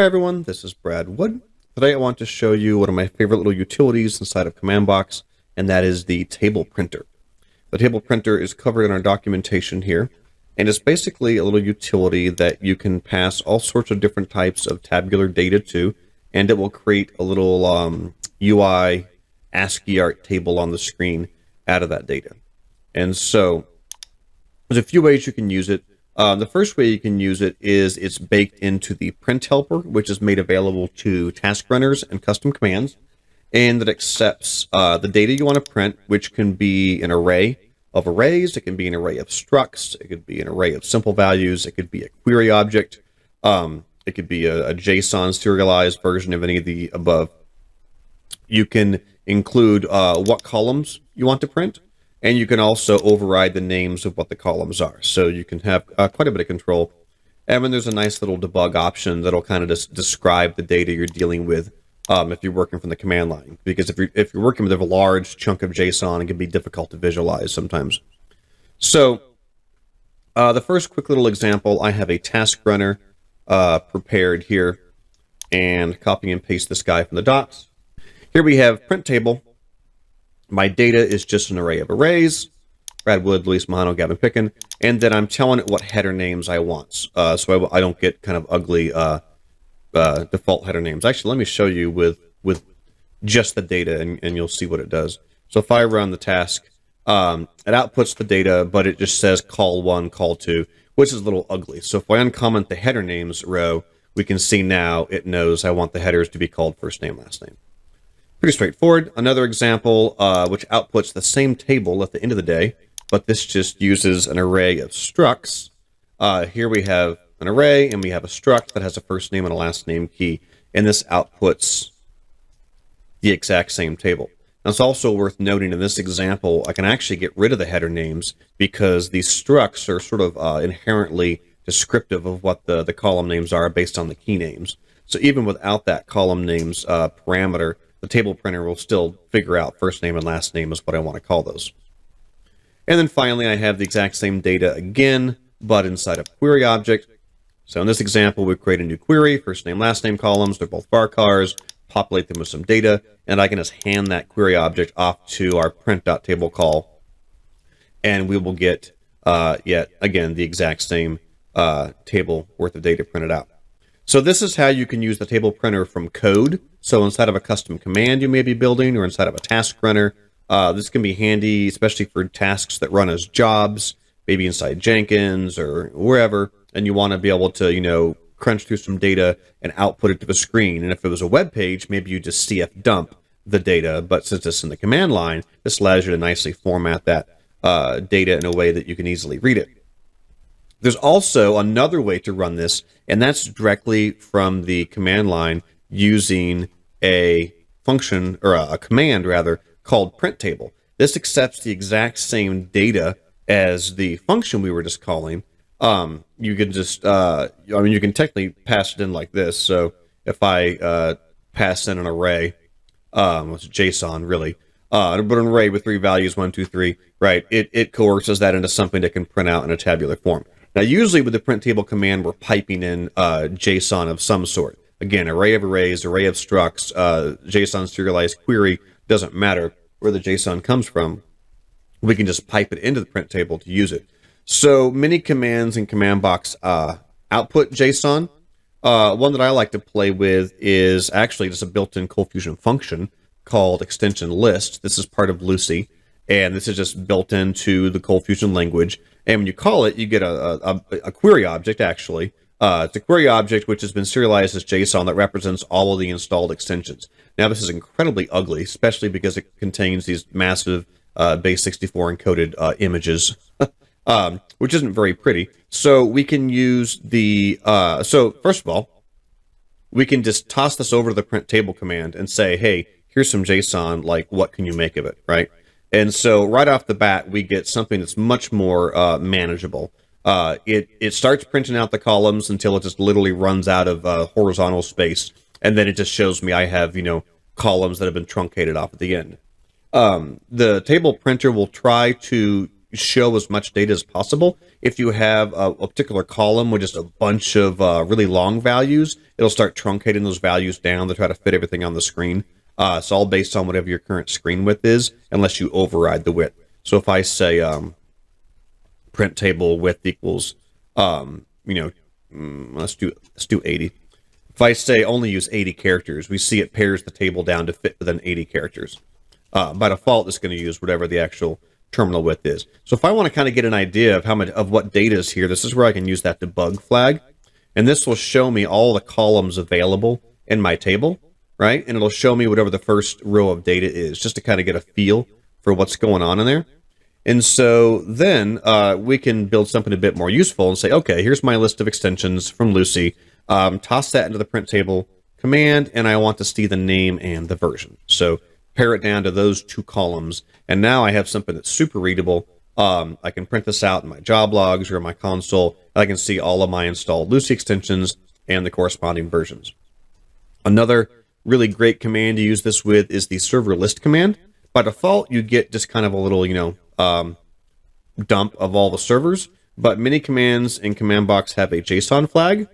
Hi everyone, this is Brad Wood. Today I want to show you one of my favorite little utilities inside of CommandBox, and that is the table printer. The table printer is covered in our documentation here, and it's basically a little utility that you can pass all sorts of different types of tabular data to, and it will create a little UI ASCII art table on the screen out of that data. And so there's a few ways you can use it. The first way you can use it is it's baked into the print helper, which is made available to task runners and custom commands, and that accepts the data you want to print, which can be an array of arrays, it can be an array of structs, it could be an array of simple values, it could be a query object, it could be a JSON serialized version of any of the above. You can include what columns you want to print, and you can also override the names of what the columns are. So you can have quite a bit of control. And then there's a nice little debug option that'll kind of just describe the data you're dealing with if you're working from the command line. Because if you're working with a large chunk of JSON, it can be difficult to visualize sometimes. So the first quick little example, I have a task runner prepared here, and copy and paste this guy from the docs. Here we have printTable. My data is just an array of arrays, Brad Wood, Luis Mahano, Gavin Pickin, and then I'm telling it what header names I want, so I don't get kind of ugly default header names. Actually, let me show you with just the data, and you'll see what it does. So if I run the task, it outputs the data, but it just says call 1, call 2, which is a little ugly. So if I uncomment the header names row, we can see now it knows I want the headers to be called first name, last name. Pretty straightforward. Another example, which outputs the same table at the end of the day, but this just uses an array of structs. Here we have an array, and we have a struct that has a first name and a last name key, and this outputs the exact same table. Now, it's also worth noting in this example, I can actually get rid of the header names because these structs are sort of inherently descriptive of what the column names are based on the key names. So even without that column names parameter, the table printer will still figure out first name and last name is what I want to call those. And then finally, I have the exact same data again, but inside a query object. So in this example, we create a new query, first name, last name columns. They're both varchars, populate them with some data, and I can just hand that query object off to our print.table call, and we will get, yet again, the exact same table worth of data printed out. So this is how you can use the table printer from code. So inside of a custom command you may be building, or inside of a task runner, this can be handy, especially for tasks that run as jobs, maybe inside Jenkins or wherever, and you want to be able to, crunch through some data and output it to the screen. And if it was a web page, maybe you just CF dump the data, but since it's in the command line, this allows you to nicely format that data in a way that you can easily read it. There's also another way to run this, and that's directly from the command line using a function, or a command rather, called printTable. This accepts the exact same data as the function we were just calling. You can just, you can technically pass it in like this. So if I pass in an array, it's JSON really, but an array with 3 values, 1, 2, 3, right? It coerces that into something that can print out in a tabular form. Now, usually with the printTable command, we're piping in JSON of some sort. Again, array of arrays, array of structs, JSON serialized query, doesn't matter where the JSON comes from. We can just pipe it into the printTable to use it. So many commands in CommandBox output JSON. One that I like to play with is actually just a built-in ColdFusion function called extension list. This is part of Lucy, and this is just built into the ColdFusion language. And when you call it, you get a query object, actually. It's a query object which has been serialized as JSON that represents all of the installed extensions. Now, this is incredibly ugly, especially because it contains these massive base64 encoded images, which isn't very pretty. So we can use the, so first of all, we can just toss this over to the printTable command and say, hey, here's some JSON, like what can you make of it, right? And so right off the bat, we get something that's much more manageable. It starts printing out the columns until it just literally runs out of horizontal space, and then it just shows me I have, columns that have been truncated off at the end. The table printer will try to show as much data as possible. If you have a particular column with just a bunch of really long values, it'll start truncating those values down to try to fit everything on the screen. It's all based on whatever your current screen width is, unless you override the width. So if I say print table width equals, let's do 80. If I say only use 80 characters, we see it pares the table down to fit within 80 characters. By default, it's going to use whatever the actual terminal width is. So if I want to kind of get an idea of how much of what data is here, this is where I can use that debug flag, and this will show me all the columns available in my table, right? And it'll show me whatever the first row of data is, just to kind of get a feel for what's going on in there. And so then we can build something a bit more useful and say, okay, here's my list of extensions from Lucy. Toss that into the printTable command, and I want to see the name and the version. So pare it down to those two columns, and now I have something that's super readable. I can print this out in my job logs or in my console, and I can see all of my installed Lucy extensions and the corresponding versions. Another really great command to use this with is the server list command. By default, you get just kind of a little, dump of all the servers, but many commands in CommandBox have a JSON flag.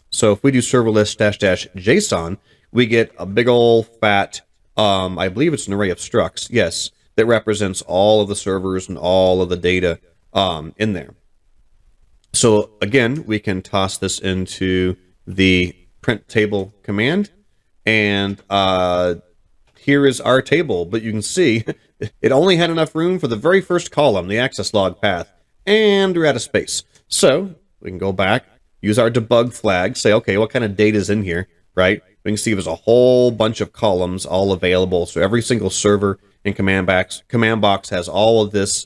So if we do server list --JSON, we get a big old fat, I believe it's an array of structs, yes, that represents all of the servers and all of the data in there. So again, we can toss this into the printTable command, and here is our table, but you can see it only had enough room for the very first column, the access log path, and we're out of space. So we can go back, use our debug flag, say, okay, what kind of data is in here, right? We can see there's a whole bunch of columns all available. So every single server in CommandBox has all of this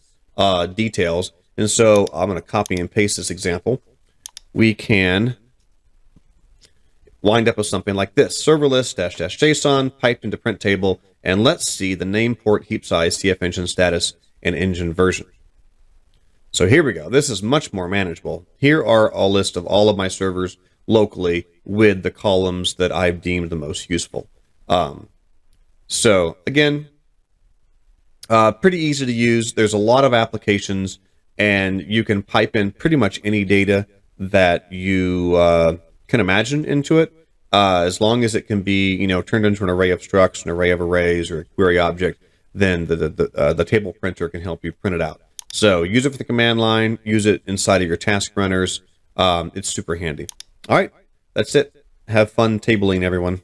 details. And so I'm going to copy and paste this example. We can wind up with something like this: server list --JSON piped into printTable, and let's see the name, port, heap size, CF engine status, and engine version. So here we go. This is much more manageable. Here are a list of all of my servers locally with the columns that I've deemed the most useful. So again, pretty easy to use. There's a lot of applications, and you can pipe in pretty much any data that you can imagine into it, as long as it can be, turned into an array of structs, an array of arrays, or a query object. Then the table printer can help you print it out. So use it for the command line, use it inside of your task runners. It's super handy. All right, that's it. Have fun tabling, everyone.